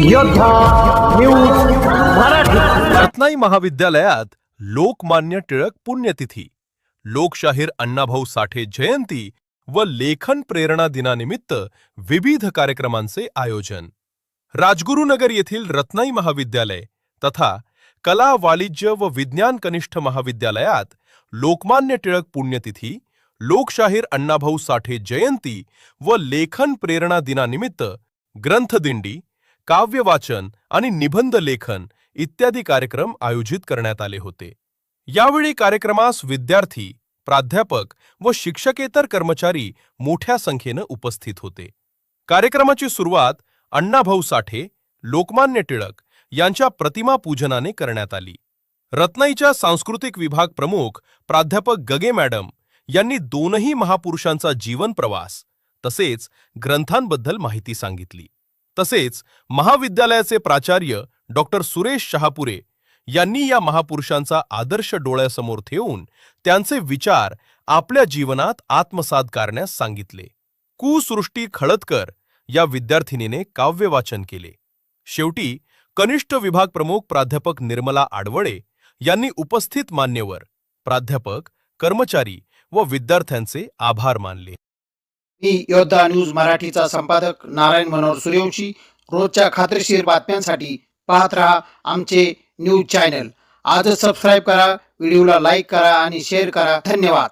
योद्धा न्यूज मराठी. रत्नाई महाविद्यालयात लोकमान्य टिळक पुण्यतिथी, लोकशाहीर अण्णाभाऊ साठे जयंती व लेखन प्रेरणा दिनानिमित्त विविध कार्यक्रमांचे आयोजन. राजगुरुनगर येथील रत्नाई महाविद्यालय तथा कला वाणिज्य व विज्ञान कनिष्ठ महाविद्यालयात लोकमान्य टिळक पुण्यतिथी, लोकशाहीर अण्णाभाऊ साठे जयंती व लेखन प्रेरणा दिनानिमित्त ग्रंथदिंडी, काव्य वाचन आणि निबंध लेखन इत्यादी कार्यक्रम आयोजित करण्यात आले होते. यावेळी कार्यक्रमास विद्यार्थी, प्राध्यापक व शिक्षकेतर कर्मचारी मोठ्या संख्येने उपस्थित होते. कार्यक्रमाची सुरुवात अण्णाभाऊ साठे, लोकमान्य टिळक यांच्या प्रतिमा पूजनाने करण्यात आली. रत्नाईच्या सांस्कृतिक विभाग प्रमुख प्राध्यापक गगे मॅडम यांनी दोनही महापुरुषांचा जीवन प्रवास तसेच ग्रंथांबद्दल माहिती सांगितली. तसेच महाविद्यालयाचे प्राचार्य डॉक्टर सुरेश शहापुरे यांनी या महापुरुषांचा आदर्श डोळ्यासमोर ठेवून त्यांचे विचार आपल्या जीवनात आत्मसात करण्यास सांगितले. कुसृष्टी खळदकर या विद्यार्थिनीने काव्य वाचन केले. शेवटी कनिष्ठ विभाग प्रमुख प्राध्यापक निर्मला आडवळे यांनी उपस्थित मान्यवर, प्राध्यापक, कर्मचारी व विद्यार्थ्यांचे आभार मानले. मी योद्धा न्यूज मराठीचा संपादक नारायण मनोहर सूर्यवंशी. रोजच्या खात्रीशीर बातम्यांसाठी पाहत रहा आमचे न्यूज चॅनल. आजच सबस्क्राईब करा, व्हिडिओला लाईक करा आणि शेअर करा. धन्यवाद.